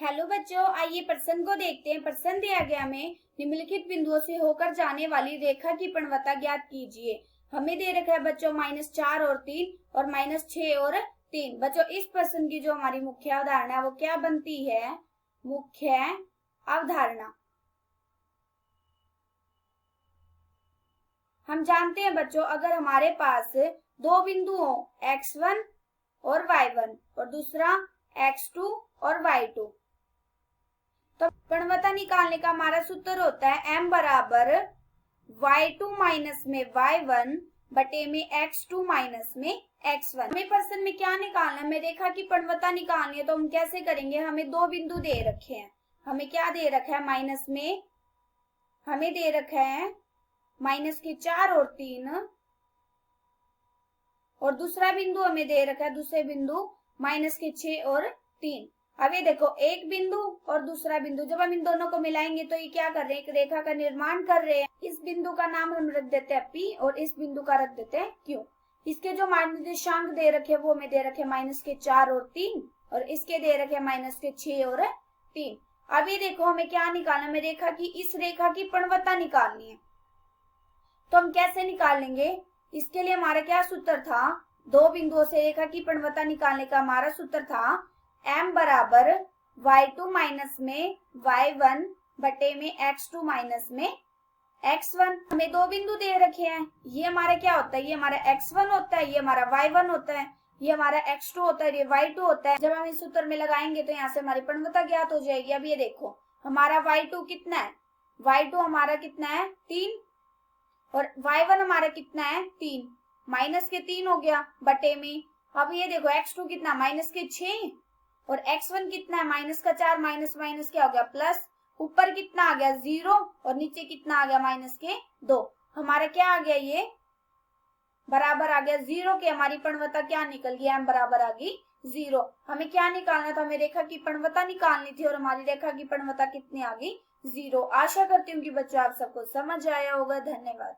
Hello बच्चों, आइए प्रश्न को देखते हैं। प्रश्न दिया गया हमें निम्नलिखित बिंदुओं से होकर जाने वाली रेखा की परिवता ज्ञात कीजिए। हमें दे रखा है बच्चों -4 और 3 और -6 और 3। बच्चों इस प्रश्न की जो हमारी मुख्य अवधारणा वो क्या बनती है? मुख्य अवधारणा हम जानते हैं बच्चों, अगर हमारे पास दो बिंदु हो x1 और y1 और दूसरा x2 और y2, तो परिवता निकालने का हमारा सूत्र होता है m बराबर y2 माइनस में y1 बटे में x2 माइनस में x1। हमें प्रश्न में क्या निकालना है? हमें रेखा की परिवता निकालनी है, तो हम कैसे करेंगे? हमें दो बिंदु दे रखे हैं। हमें क्या दे रखा है? माइनस में हमें दे रखा है -4 और 3 और दूसरा बिंदु हमें दे रखा है, दूसरे बिंदु -6 और 3। अब ये देखो, एक बिंदु और दूसरा बिंदु, जब हम इन दोनों को मिलाएंगे तो ये क्या कर रहे हैं? एक रेखा का निर्माण कर रहे हैं। इस बिंदु का नाम हम रख देते हैं P और इस बिंदु का रख देते हैं Q। इसके जो निर्देशांक दे रखे वो हमें दे रखे -4 और 3 और इसके दे रखे -6 और 3। अब ये देखो, हमें क्या निकालना? हमें रेखा की इस रेखा की परिवता निकालनी है, तो हम कैसे निकालेंगे? इसके लिए हमारा क्या सूत्र था? दो बिंदुओं से रेखा की परिवता निकालने का हमारा सूत्र था m बराबर y2 माइनस में y1 बटे में x2 माइनस में x1। हमें दो बिंदु दे रखे हैं, ये हमारा क्या होता है? ये हमारा x1 होता है, ये हमारा y1 होता है, ये हमारा x2 होता है, ये y2 होता है। जब हम इस सूत्र में लगाएंगे तो यहाँ से हमारी परिवता ज्ञात हो जाएगी। अब ये देखो, हमारा y2 कितना है? y2 हमारा कितना है? 3 और y1 हमारा कितना है? 3। माइनस के 3 हो गया बटे में। अब ये देखो, x2 कितना? -6 और x1 कितना है? -4 माइनस माइनस क्या हो गया? प्लस। ऊपर कितना आ गया? 0 और नीचे कितना आ गया? -2। हमारा क्या आ गया? ये बराबर आ गया 0 के। हमारी परिवता क्या निकल गई? m बराबर आ गई 0। हमें क्या निकालना था? हमें रेखा की परिवता निकालनी थी और हमारी रेखा की परिवता कितनी आ गई? 0। आशा करती हूँ कि बच्चों आप सबको समझ आया होगा। धन्यवाद।